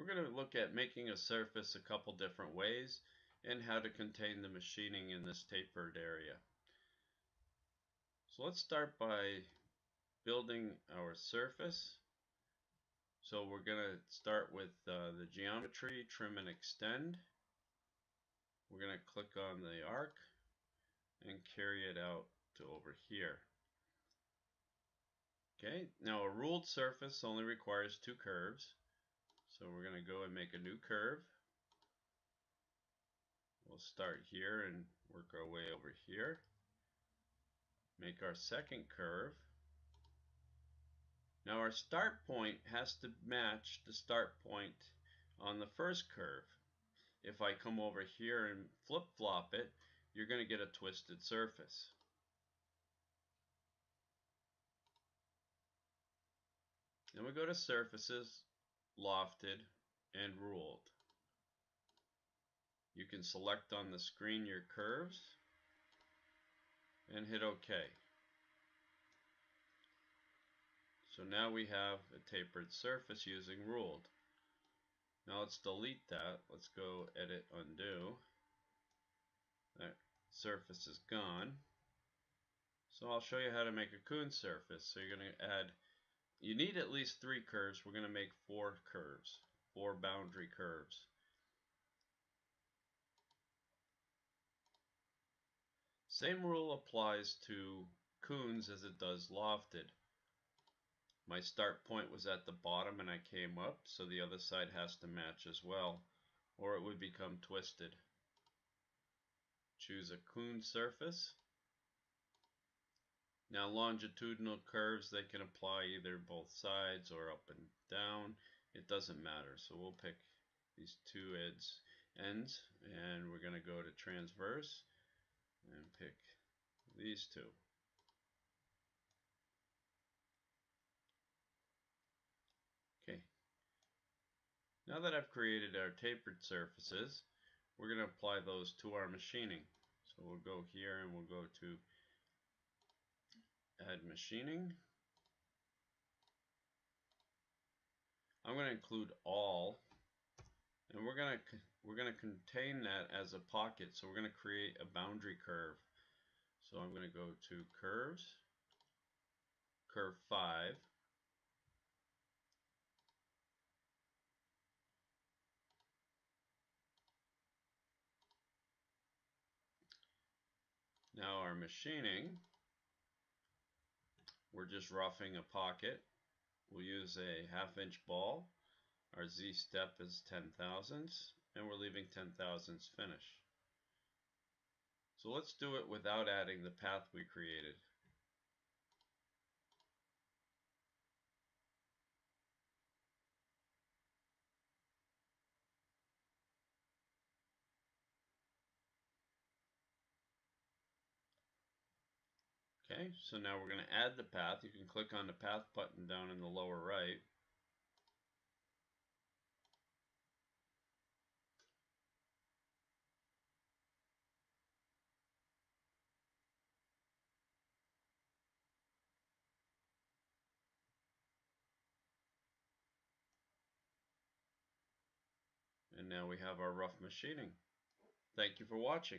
We're going to look at making a surface a couple different ways and how to contain the machining in this tapered area. So let's start by building our surface. So we're going to start with the geometry, trim and extend. We're going to click on the arc and carry it out to over here. Okay, now a ruled surface only requires two curves. So we're going to go and make a new curve. We'll start here and work our way over here. Make our second curve. Now our start point has to match the start point on the first curve. If I come over here and flip-flop it, you're going to get a twisted surface. Then we go to Surfaces, Lofted, and Ruled. You can select on the screen your curves and hit OK. So now we have a tapered surface using ruled. Now let's delete that. Let's go Edit, Undo. That surface is gone. So I'll show you how to make a Coons surface. So you're going to add, you need at least 3 curves. We're going to make 4 curves, 4 boundary curves. Same rule applies to Coons as it does lofted. My start point was at the bottom and I came up, so the other side has to match as well, or it would become twisted. Choose a Coons surface. Now longitudinal curves, they can apply either both sides or up and down. It doesn't matter. So we'll pick these two ends and we're going to go to transverse and pick these two. Okay. Now that I've created our tapered surfaces, we're going to apply those to our machining. So we'll go here and we'll go to Add Machining. I'm going to include all, and we're going to contain that as a pocket. So we're going to create a boundary curve. So I'm going to go to Curves, Curve 5. Now our machining, we're just roughing a pocket. We'll use a 1/2 inch ball. Our Z step is 10 thousandths, and we're leaving 10 thousandths finish. So let's do it without adding the path we created. Okay, so now we're going to add the path. You can click on the path button down in the lower right. And now we have our rough machining. Thank you for watching.